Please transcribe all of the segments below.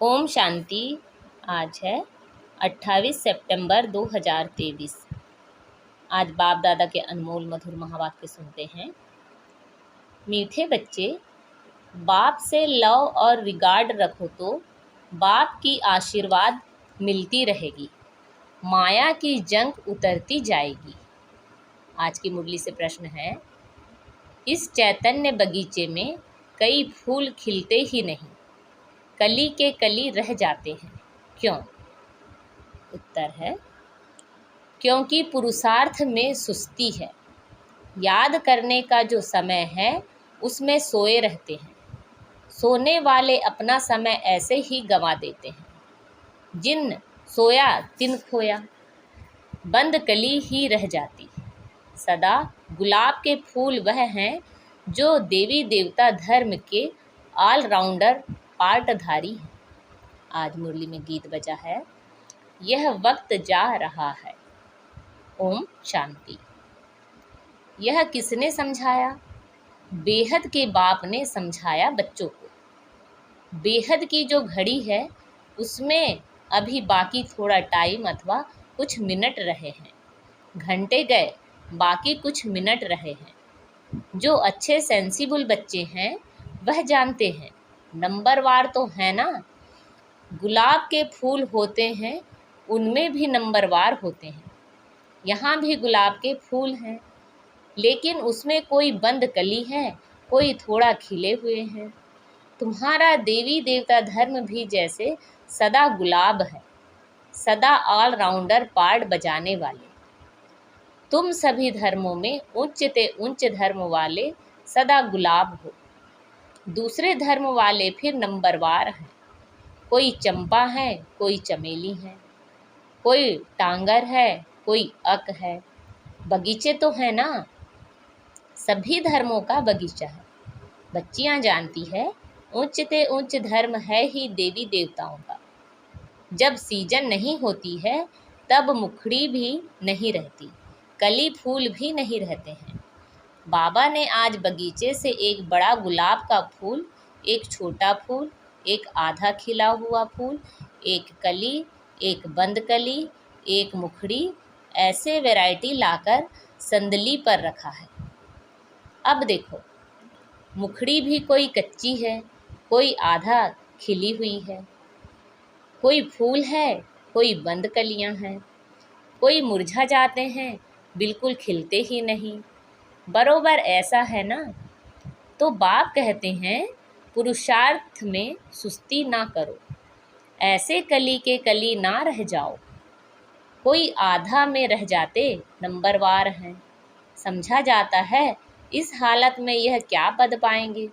ओम शांति। आज है 28 सितंबर 2023। आज बाप दादा के अनमोल मधुर महावाक्य सुनते हैं। मीठे बच्चे, बाप से लव और रिगार्ड रखो तो बाप की आशीर्वाद मिलती रहेगी, माया की जंग उतरती जाएगी। आज की मुरली से प्रश्न है, इस चैतन्य बगीचे में कई फूल खिलते ही नहीं, कली के कली रह जाते हैं, क्यों? उत्तर है, क्योंकि पुरुषार्थ में सुस्ती है। याद करने का जो समय है उसमें सोए रहते हैं। सोने वाले अपना समय ऐसे ही गंवा देते हैं। जिन सोया तिन खोया, बंद कली ही रह जाती। सदा गुलाब के फूल वह हैं जो देवी देवता धर्म के ऑलराउंडर पाटधारी हैं। आज मुरली में गीत बजा है, यह वक्त जा रहा है। ओम शांति। यह किसने समझाया? बेहद के बाप ने समझाया बच्चों को। बेहद की जो घड़ी है उसमें अभी बाकी थोड़ा टाइम अथवा कुछ मिनट रहे हैं। घंटे गए, बाकी कुछ मिनट रहे हैं। जो अच्छे सेंसिबल बच्चे हैं वह जानते हैं, नंबरवार तो है ना। गुलाब के फूल होते हैं, उनमें भी नंबरवार होते हैं। यहाँ भी गुलाब के फूल हैं, लेकिन उसमें कोई बंद कली है, कोई थोड़ा खिले हुए हैं। तुम्हारा देवी देवता धर्म भी जैसे सदा गुलाब है, सदा ऑलराउंडर पार्ट बजाने वाले। तुम सभी धर्मों में उच्च ते उच्च धर्म वाले सदा गुलाब हो। दूसरे धर्म वाले फिर नंबरवार हैं। कोई चंपा है, कोई चमेली है, कोई टांगर है, कोई अक है। बगीचे तो है ना, सभी धर्मों का बगीचा है। बच्चियां जानती है उच्च ते उच्च धर्म है ही देवी देवताओं का। जब सीजन नहीं होती है तब मुखड़ी भी नहीं रहती, कली फूल भी नहीं रहते हैं। बाबा ने आज बगीचे से एक बड़ा गुलाब का फूल, एक छोटा फूल, एक आधा खिला हुआ फूल, एक कली, एक बंद कली, एक मुखड़ी, ऐसे वैरायटी लाकर संदली पर रखा है। अब देखो, मुखड़ी भी कोई कच्ची है, कोई आधा खिली हुई है, कोई फूल है, कोई बंद कलियां हैं, कोई मुरझा जाते हैं, बिल्कुल खिलते ही नहीं। बरोबर ऐसा है ना। तो बाप कहते हैं, पुरुषार्थ में सुस्ती ना करो, ऐसे कली के कली ना रह जाओ। कोई आधा में रह जाते नंबरवार हैं। समझा जाता है इस हालत में यह क्या पद पाएंगे।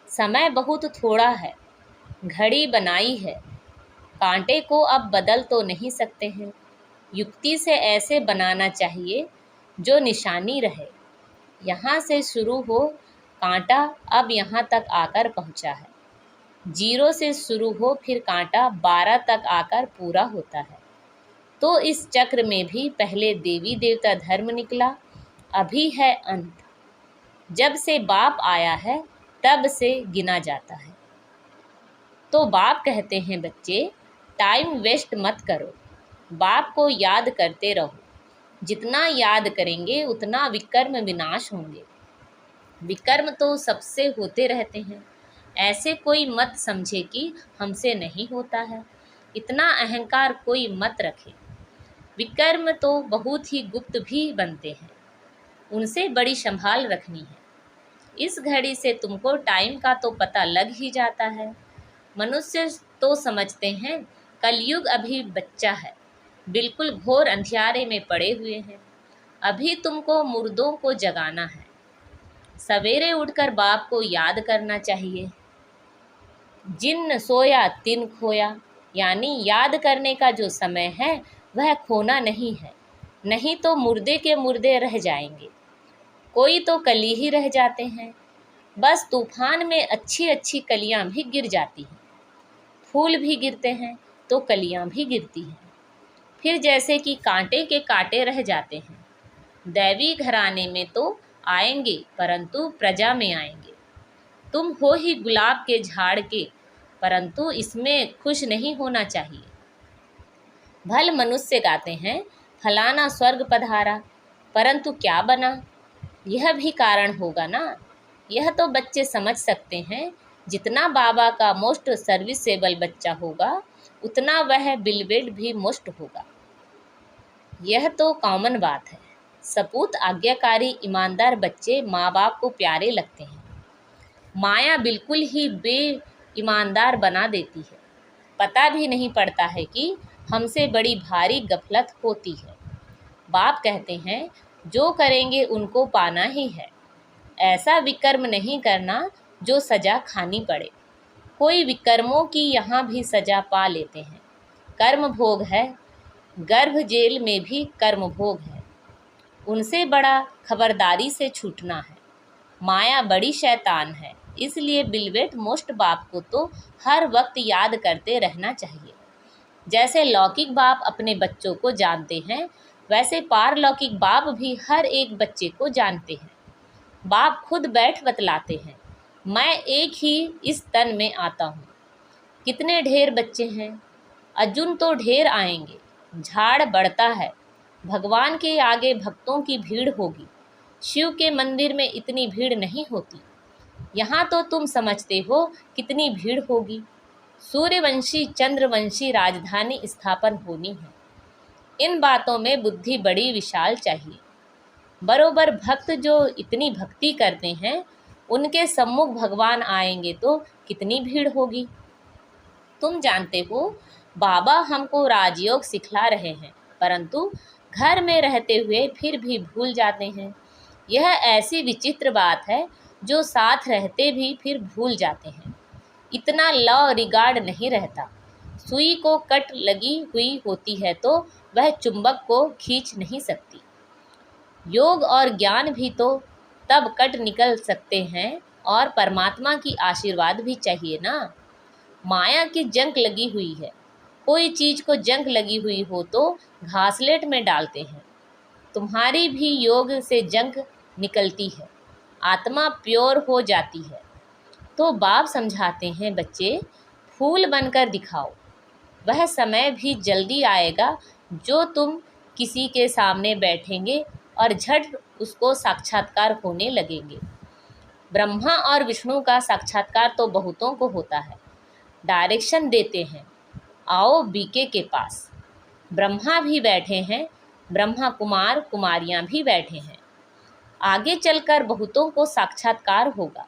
समय बहुत थोड़ा है, घड़ी बनाई है, कांटे को अब बदल तो नहीं सकते हैं। युक्ति से ऐसे बनाना चाहिए जो निशानी रहे। यहाँ से शुरू हो कांटा, अब यहाँ तक आकर पहुँचा है। 0 से शुरू हो फिर कांटा 12 तक आकर पूरा होता है। तो इस चक्र में भी पहले देवी देवता धर्म निकला, अभी है अंत। जब से बाप आया है तब से गिना जाता है। तो बाप कहते हैं, बच्चे टाइम वेस्ट मत करो, बाप को याद करते रहो। जितना याद करेंगे उतना विकर्म विनाश होंगे। विकर्म तो सबसे होते रहते हैं, ऐसे कोई मत समझे कि हमसे नहीं होता है। इतना अहंकार कोई मत रखे। विकर्म तो बहुत ही गुप्त भी बनते हैं, उनसे बड़ी संभाल रखनी है। इस घड़ी से तुमको टाइम का तो पता लग ही जाता है। मनुष्य तो समझते हैं कलयुग अभी बच्चा है, बिल्कुल घोर अंधियारे में पड़े हुए हैं। अभी तुमको मुर्दों को जगाना है। सवेरे उठकर बाप को याद करना चाहिए। जिन सोया तिन खोया, यानी याद करने का जो समय है वह खोना नहीं है, नहीं तो मुर्दे के मुर्दे रह जाएंगे। कोई तो कली ही रह जाते हैं। बस तूफान में अच्छी अच्छी कलियां भी गिर जाती हैं, फूल भी गिरते हैं तो कलियां भी गिरती हैं। फिर जैसे कि कांटे के कांटे रह जाते हैं। दैवी घराने में तो आएंगे, परंतु प्रजा में आएंगे। तुम हो ही गुलाब के झाड़ के परंतु इसमें खुश नहीं होना चाहिए। भल मनुष्य गाते हैं, फलाना स्वर्ग पधारा, परंतु क्या बना, यह भी कारण होगा ना। यह तो बच्चे समझ सकते हैं, जितना बाबा का मोस्ट सर्विसेबल बच्चा होगा उतना वह बिलवेड भी मोस्ट होगा। यह तो कॉमन बात है। सपूत आज्ञाकारी ईमानदार बच्चे माँ बाप को प्यारे लगते हैं। माया बिल्कुल ही बेईमानदार बना देती है। पता भी नहीं पड़ता है कि हमसे बड़ी भारी गफलत होती है। बाप कहते हैं जो करेंगे उनको पाना ही है। ऐसा विकर्म नहीं करना जो सज़ा खानी पड़े। कोई विकर्मों की यहाँ भी सज़ा पा लेते हैं। कर्म भोग है, गर्भ जेल में भी कर्म भोग है। उनसे बड़ा खबरदारी से छूटना है। माया बड़ी शैतान है, इसलिए बिलवेट मोस्ट बाप को तो हर वक्त याद करते रहना चाहिए। जैसे लौकिक बाप अपने बच्चों को जानते हैं, वैसे पारलौकिक बाप भी हर एक बच्चे को जानते हैं। बाप खुद बैठ बतलाते हैं, मैं एक ही इस तन में आता हूँ। कितने ढेर बच्चे हैं, अर्जुन तो ढेर आएंगे। झाड़ बढ़ता है। भगवान के आगे भक्तों की भीड़ होगी। शिव के मंदिर में इतनी भीड़ नहीं होती। यहाँ तो तुम समझते हो कितनी भीड़ होगी। सूर्यवंशी चंद्रवंशी राजधानी स्थापन होनी है। इन बातों में बुद्धि बड़ी विशाल चाहिए। बरोबर भक्त जो इतनी भक्ति करते हैं, उनके सम्मुख भगवान आएंगे तो कितनी भीड़ होगी। तुम जानते हो बाबा हमको राजयोग सिखला रहे हैं, परंतु घर में रहते हुए फिर भी भूल जाते हैं। यह ऐसी विचित्र बात है जो साथ रहते भी फिर भूल जाते हैं। इतना लव रिगार्ड नहीं रहता। सुई को कट लगी हुई होती है तो वह चुंबक को खींच नहीं सकती। योग और ज्ञान भी तो तब कट निकल सकते हैं, और परमात्मा की आशीर्वाद भी चाहिए ना। माया की जंक लगी हुई है। कोई चीज़ को जंक लगी हुई हो तो घासलेट में डालते हैं। तुम्हारी भी योग से जंक निकलती है, आत्मा प्योर हो जाती है। तो बाप समझाते हैं, बच्चे फूल बनकर दिखाओ। वह समय भी जल्दी आएगा जो तुम किसी के सामने बैठेंगे और झट उसको साक्षात्कार होने लगेंगे। ब्रह्मा और विष्णु का साक्षात्कार तो बहुतों को होता है। डायरेक्शन देते हैं, आओ बीके के पास। ब्रह्मा भी बैठे हैं, ब्रह्मा कुमार कुमारियाँ भी बैठे हैं। आगे चलकर बहुतों को साक्षात्कार होगा।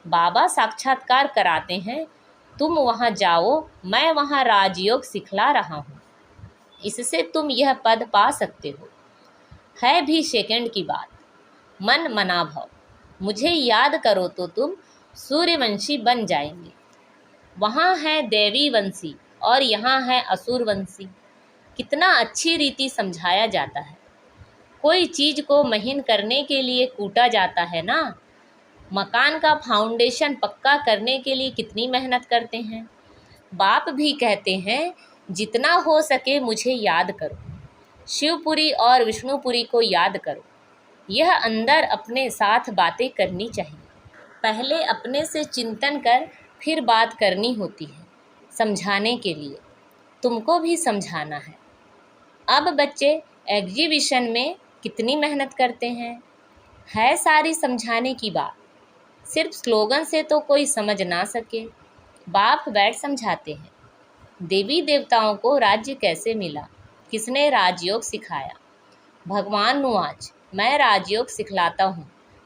बाबा साक्षात्कार कराते हैं, तुम वहाँ जाओ, मैं वहाँ राजयोग सिखला रहा हूँ। इससे तुम यह पद पा सकते हो। है भी सेकंड की बात। मन मना भव। मुझे याद करो तो तुम सूर्यवंशी बन जाएंगे। वहाँ है देवी वंशी और यहाँ है असुर वंशी। कितना अच्छी रीति समझाया जाता है। कोई चीज़ को महीन करने के लिए कूटा जाता है ना। मकान का फाउंडेशन पक्का करने के लिए कितनी मेहनत करते हैं। बाप भी कहते हैं, जितना हो सके मुझे याद करो। शिवपुरी और विष्णुपुरी को याद करो। यह अंदर अपने साथ बातें करनी चाहिए। पहले अपने से चिंतन कर फिर बात करनी होती है, समझाने के लिए। तुमको भी समझाना है। अब बच्चे एग्जीबिशन में कितनी मेहनत करते हैं। है सारी समझाने की बात। सिर्फ स्लोगन से तो कोई समझ ना सके। बाप बैठ समझाते हैं। देवी देवताओं को राज्य कैसे मिला, किसने राजयोग सिखाया। भगवान नुआज, मैं राजयोग सिखलाता हूँ,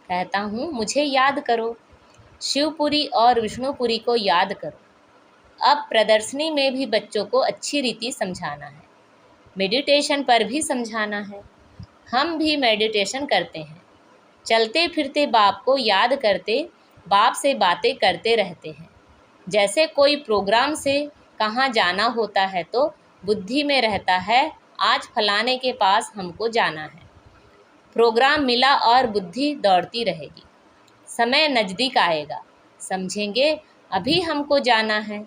कहता हूँ मुझे याद करो। शिवपुरी और विष्णुपुरी को याद करो। अब प्रदर्शनी में भी बच्चों को अच्छी रीति समझाना है। मेडिटेशन पर भी समझाना है। हम भी मेडिटेशन करते हैं। चलते फिरते बाप को याद करते, बाप से बातें करते रहते हैं। जैसे कोई प्रोग्राम से कहाँ जाना होता है तो बुद्धि में रहता है, आज फलाने के पास हमको जाना है। प्रोग्राम मिला और बुद्धि दौड़ती रहेगी। समय नज़दीक आएगा, समझेंगे अभी हमको जाना है।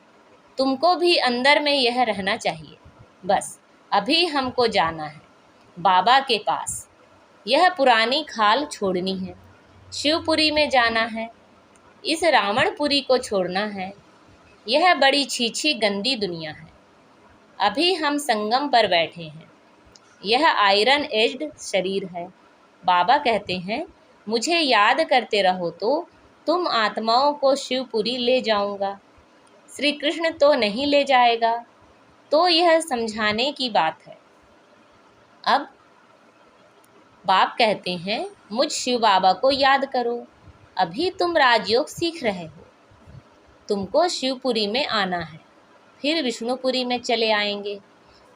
तुमको भी अंदर में यह रहना चाहिए, बस अभी हमको जाना है बाबा के पास। यह पुरानी खाल छोड़नी है। शिवपुरी में जाना है, इस रावणपुरी को छोड़ना है। यह बड़ी छीछी गंदी दुनिया है। अभी हम संगम पर बैठे हैं। यह आयरन एज्ड शरीर है। बाबा कहते हैं, मुझे याद करते रहो तो तुम आत्माओं को शिवपुरी ले जाऊंगा। श्री कृष्ण तो नहीं ले जाएगा। तो यह समझाने की बात है। अब बाप कहते हैं, मुझ शिव बाबा को याद करो। अभी तुम राजयोग सीख रहे हो। तुमको शिवपुरी में आना है, फिर विष्णुपुरी में चले आएंगे।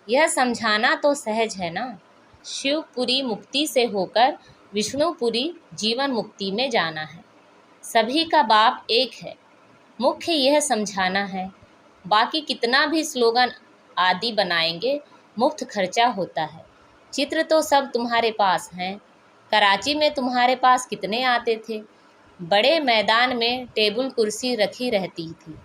यह समझाना तो सहज है ना। शिवपुरी मुक्ति से होकर विष्णुपुरी जीवन मुक्ति में जाना है। सभी का बाप एक है। मुख्य यह समझाना है। बाकी कितना भी स्लोगन आदि बनाएंगे, मुफ्त खर्चा होता है। चित्र तो सब तुम्हारे पास हैं। कराची में तुम्हारे पास कितने आते थे। बड़े मैदान में टेबल कुर्सी रखी रहती थी।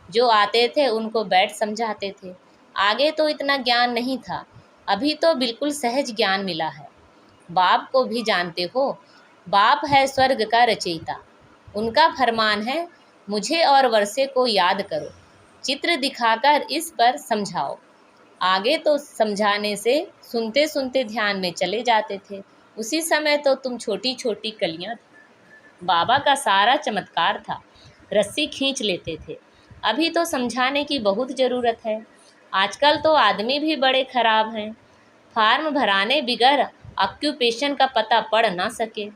जो आते थे उनको बैठ समझाते थे। आगे तो इतना ज्ञान नहीं था। अभी तो बिल्कुल सहज ज्ञान मिला है। बाप को भी जानते हो। बाप है स्वर्ग का रचयिता। उनका फरमान है, मुझे और वर्षे को याद करो। चित्र दिखाकर इस पर समझाओ। आगे तो समझाने से सुनते सुनते ध्यान में चले जाते थे। उसी समय तो तुम छोटी छोटी कलियां थी। बाबा का सारा चमत्कार था। रस्सी खींच लेते थे। अभी तो समझाने की बहुत ज़रूरत है। आजकल तो आदमी भी बड़े खराब हैं। फार्म भराने बिगर ऑक्यूपेशन का पता पढ़ ना सके।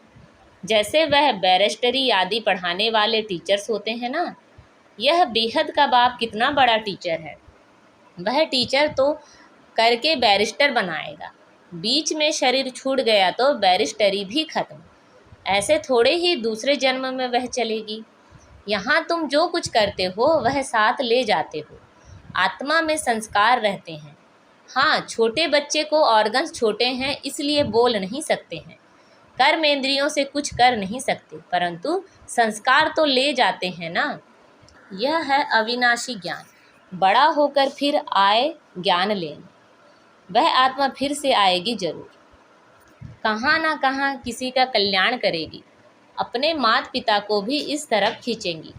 जैसे वह बैरिस्टरी आदि पढ़ाने वाले टीचर्स होते हैं ना। यह बेहद का बाप कितना बड़ा टीचर है। वह टीचर तो करके बैरिस्टर बनाएगा। बीच में शरीर छूट गया तो बैरिस्टरी भी खत्म। ऐसे थोड़े ही दूसरे जन्म में वह चलेगी। यहाँ तुम जो कुछ करते हो वह साथ ले जाते हो। आत्मा में संस्कार रहते हैं। हाँ, छोटे बच्चे को ऑर्गन्स छोटे हैं इसलिए बोल नहीं सकते हैं। कर्मेंद्रियों से कुछ कर नहीं सकते, परंतु संस्कार तो ले जाते हैं ना। यह है अविनाशी ज्ञान। बड़ा होकर फिर आए ज्ञान लेने। वह आत्मा फिर से आएगी जरूर। कहाँ ना कहाँ किसी का कल्याण करेगी। अपने माता पिता को भी इस तरफ खींचेंगी।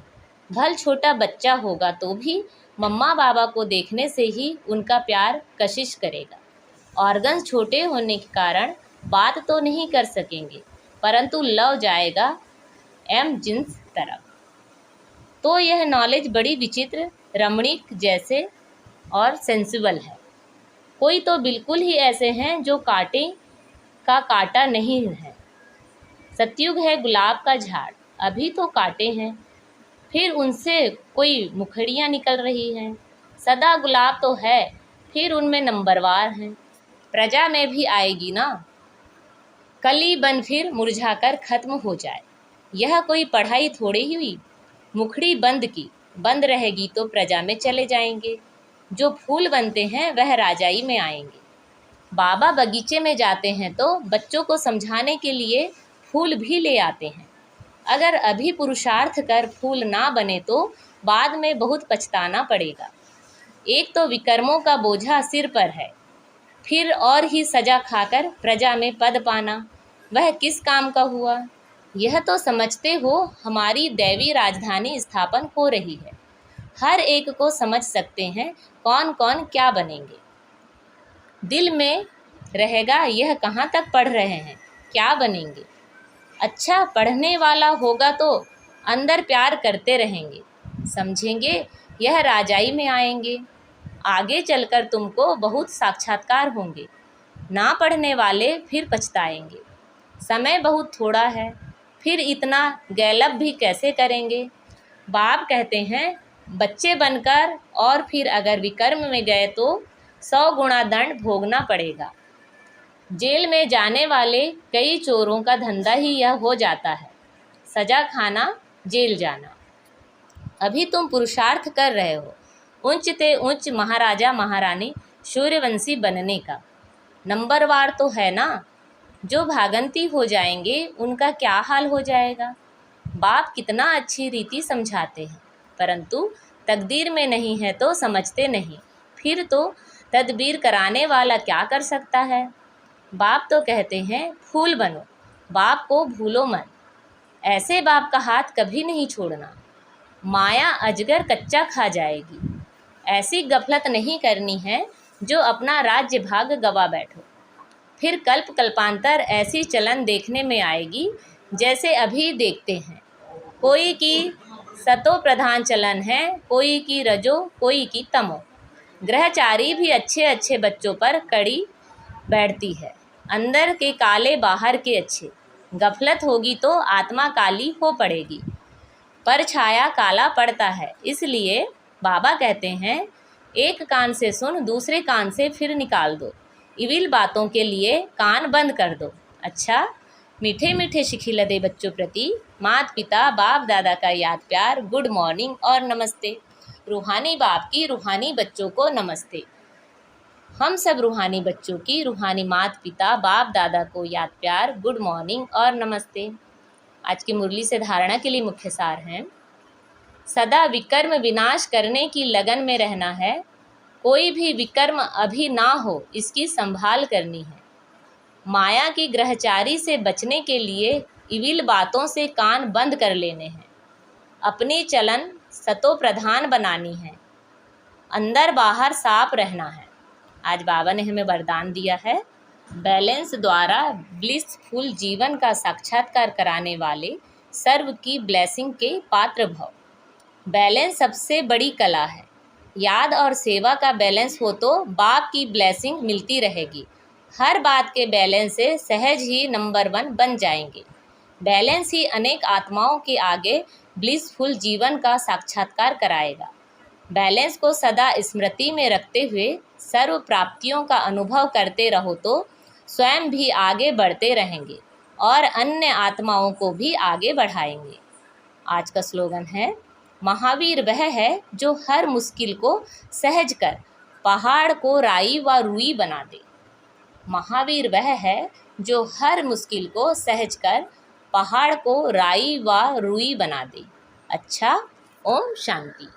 भल छोटा बच्चा होगा तो भी मम्मा बाबा को देखने से ही उनका प्यार कशिश करेगा। ऑर्गन्स छोटे होने के कारण बात तो नहीं कर सकेंगे, परंतु लव जाएगा एम जिन्स तरफ। तो यह नॉलेज बड़ी विचित्र, रमणीक जैसे और सेंसिबल है। कोई तो बिल्कुल ही ऐसे हैं जो कांटे का कांटा नहीं है। सतयुग है गुलाब का झाड़। अभी तो कांटे हैं, फिर उनसे कोई मुखड़ियाँ निकल रही हैं। सदा गुलाब तो है, फिर उनमें नंबरवार हैं। प्रजा में भी आएगी ना। कली बन फिर मुरझाकर खत्म हो जाए। यह कोई पढ़ाई थोड़ी ही हुई। मुखड़ी बंद की बंद रहेगी तो प्रजा में चले जाएंगे। जो फूल बनते हैं वह राजाई में आएंगे। बाबा बगीचे में जाते हैं तो बच्चों को समझाने के लिए फूल भी ले आते हैं। अगर अभी पुरुषार्थ कर फूल ना बने तो बाद में बहुत पछताना पड़ेगा। एक तो विकर्मों का बोझा सिर पर है, फिर और ही सजा खाकर प्रजा में पद पाना, वह किस काम का हुआ। यह तो समझते हो हमारी दैवी राजधानी स्थापन हो रही है। हर एक को समझ सकते हैं कौन कौन क्या बनेंगे। दिल में रहेगा यह कहाँ तक पढ़ रहे हैं, क्या बनेंगे। अच्छा पढ़ने वाला होगा तो अंदर प्यार करते रहेंगे। समझेंगे यह राजाई में आएंगे। आगे चलकर तुमको बहुत साक्षात्कार होंगे। ना पढ़ने वाले फिर पछताएंगे। समय बहुत थोड़ा है, फिर इतना गैलब भी कैसे करेंगे। बाप कहते हैं, बच्चे बनकर और फिर अगर विकर्म में गए तो 100 गुना दंड भोगना पड़ेगा। जेल में जाने वाले कई चोरों का धंधा ही यह हो जाता है, सजा खाना, जेल जाना। अभी तुम पुरुषार्थ कर रहे हो उच्च ते उच्च महाराजा महारानी सूर्यवंशी बनने का। नंबरवार तो है ना। जो भागंती हो जाएंगे उनका क्या हाल हो जाएगा। बाप कितना अच्छी रीति समझाते हैं, परंतु तकदीर में नहीं है तो समझते नहीं। फिर तो तदबीर कराने वाला क्या कर सकता है। बाप तो कहते हैं फूल बनो, बाप को भूलो मत। ऐसे बाप का हाथ कभी नहीं छोड़ना। माया अजगर कच्चा खा जाएगी। ऐसी गफलत नहीं करनी है जो अपना राज्य भाग गवा बैठो। फिर कल्प कल्पांतर ऐसी चलन देखने में आएगी जैसे अभी देखते हैं। कोई की सतो प्रधान चलन है, कोई की रजो, कोई की तमो। ग्रहचारी भी अच्छे अच्छे बच्चों पर कड़ी बैठती है, अंदर के काले बाहर के अच्छे। गफलत होगी तो आत्मा काली हो पड़ेगी, पर छाया काला पड़ता है। इसलिए बाबा कहते हैं, एक कान से सुन, दूसरे कान से फिर निकाल दो। इविल बातों के लिए कान बंद कर दो। अच्छा, मीठे मीठे शिखिलदे बच्चों प्रति माता पिता बाप दादा का याद प्यार, गुड मॉर्निंग और नमस्ते। रूहानी बाप की रूहानी बच्चों को नमस्ते। हम सब रूहानी बच्चों की रूहानी माता पिता बाप दादा को याद प्यार, गुड मॉर्निंग और नमस्ते। आज की मुरली से धारणा के लिए मुख्य सार हैं। सदा विकर्म विनाश करने की लगन में रहना है। कोई भी विकर्म अभी ना हो, इसकी संभाल करनी है। माया की ग्रहचारी से बचने के लिए इविल बातों से कान बंद कर लेने हैं। अपनी चलन सतो प्रधान बनानी है, अंदर बाहर साफ रहना है। आज बाबा ने हमें वरदान दिया है, बैलेंस द्वारा ब्लिसफुल जीवन का साक्षात्कार कराने वाले सर्व की ब्लेसिंग के पात्र भव। बैलेंस सबसे बड़ी कला है। याद और सेवा का बैलेंस हो तो बाप की ब्लेसिंग मिलती रहेगी। हर बात के बैलेंस से सहज ही नंबर 1 बन जाएंगे। बैलेंस ही अनेक आत्माओं के आगे ब्लिसफुल जीवन का साक्षात्कार कराएगा। बैलेंस को सदा स्मृति में रखते हुए सर्व प्राप्तियों का अनुभव करते रहो तो स्वयं भी आगे बढ़ते रहेंगे और अन्य आत्माओं को भी आगे बढ़ाएंगे। आज का स्लोगन है, महावीर वह है जो हर मुश्किल को सहज कर पहाड़ को राई व रुई बना दे। महावीर वह है जो हर मुश्किल को सहज कर पहाड़ को राई व रुई बना दे। अच्छा, ओम शांति।